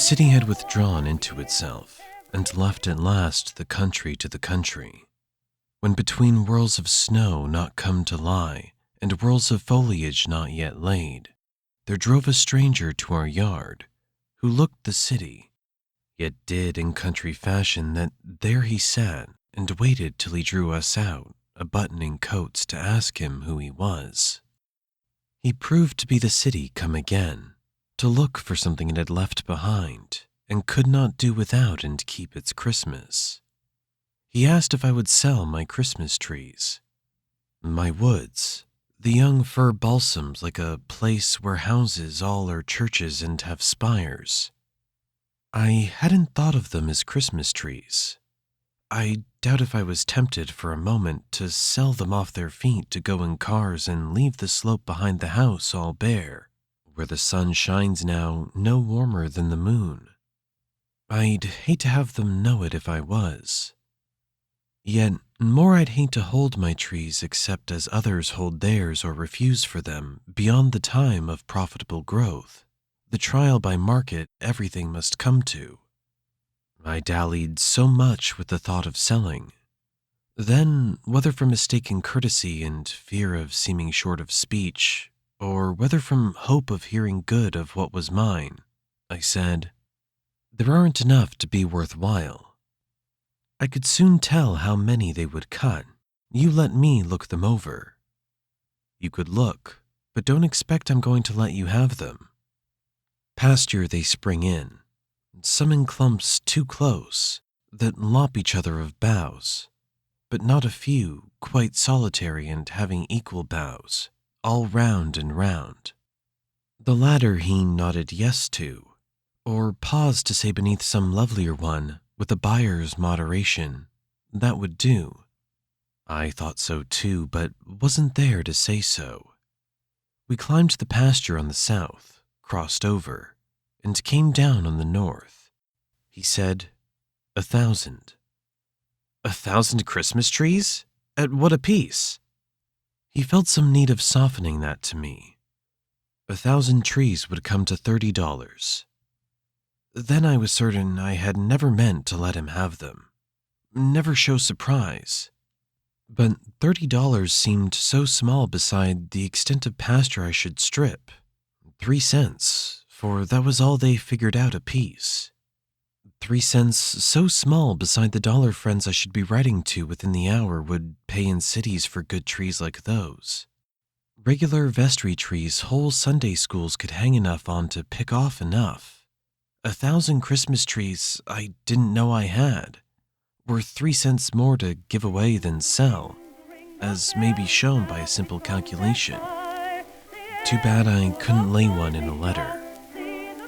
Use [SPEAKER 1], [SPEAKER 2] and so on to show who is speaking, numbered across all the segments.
[SPEAKER 1] city had withdrawn into itself and left at last the country to the country, when between whirls of snow not come to lie and whirls of foliage not yet laid, there drove a stranger to our yard, who looked the city, yet did in country fashion that there he sat and waited till he drew us out a-buttoning coats to ask him who he was. He proved to be the city come again, to look for something it had left behind, and could not do without and keep its Christmas. He asked if I would sell my Christmas trees, my woods, the young fir balsams like a place where houses all are churches and have spires. I hadn't thought of them as Christmas trees. I doubt if I was tempted for a moment to sell them off their feet to go in cars and leave the slope behind the house all bare, where the sun shines now no warmer than the moon. I'd hate to have them know it if I was. Yet more I'd hate to hold my trees except as others hold theirs or refuse for them beyond the time of profitable growth, the trial by market everything must come to. I dallied so much with the thought of selling. Then, whether from mistaken courtesy and fear of seeming short of speech, or whether from hope of hearing good of what was mine, I said, "There aren't enough to be worthwhile. I could soon tell how many they would cut. You let me look them over. You could look, but don't expect I'm going to let you have them. Pasture they spring in, some in clumps too close, that lop each other of boughs, but not a few quite solitary and having equal boughs, all round and round." The latter he nodded yes to, or paused to say beneath some lovelier one, with a buyer's moderation, "That would do." I thought so too, but wasn't there to say so. We climbed the pasture on the south, crossed over, and came down on the north. He said, 1,000. 1,000 Christmas trees? At what a piece? He felt some need of softening that to me. 1,000 trees would come to $30. Then I was certain I had never meant to let him have them, never show surprise. But $30 seemed so small beside the extent of pasture I should strip. 3 cents, for that was all they figured out apiece. 3 cents so small beside the dollar friends I should be writing to within the hour would pay in cities for good trees like those. Regular vestry trees whole Sunday schools could hang enough on to pick off enough. 1,000 Christmas trees I didn't know I had, were 3 cents more to give away than sell, as may be shown by a simple calculation. Too bad I couldn't lay one in a letter.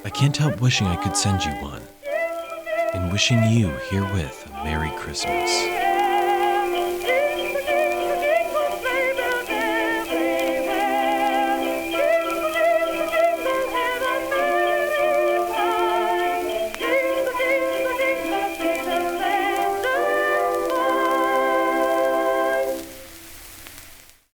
[SPEAKER 1] I can't help wishing I could send you one, and wishing you herewith a Merry Christmas.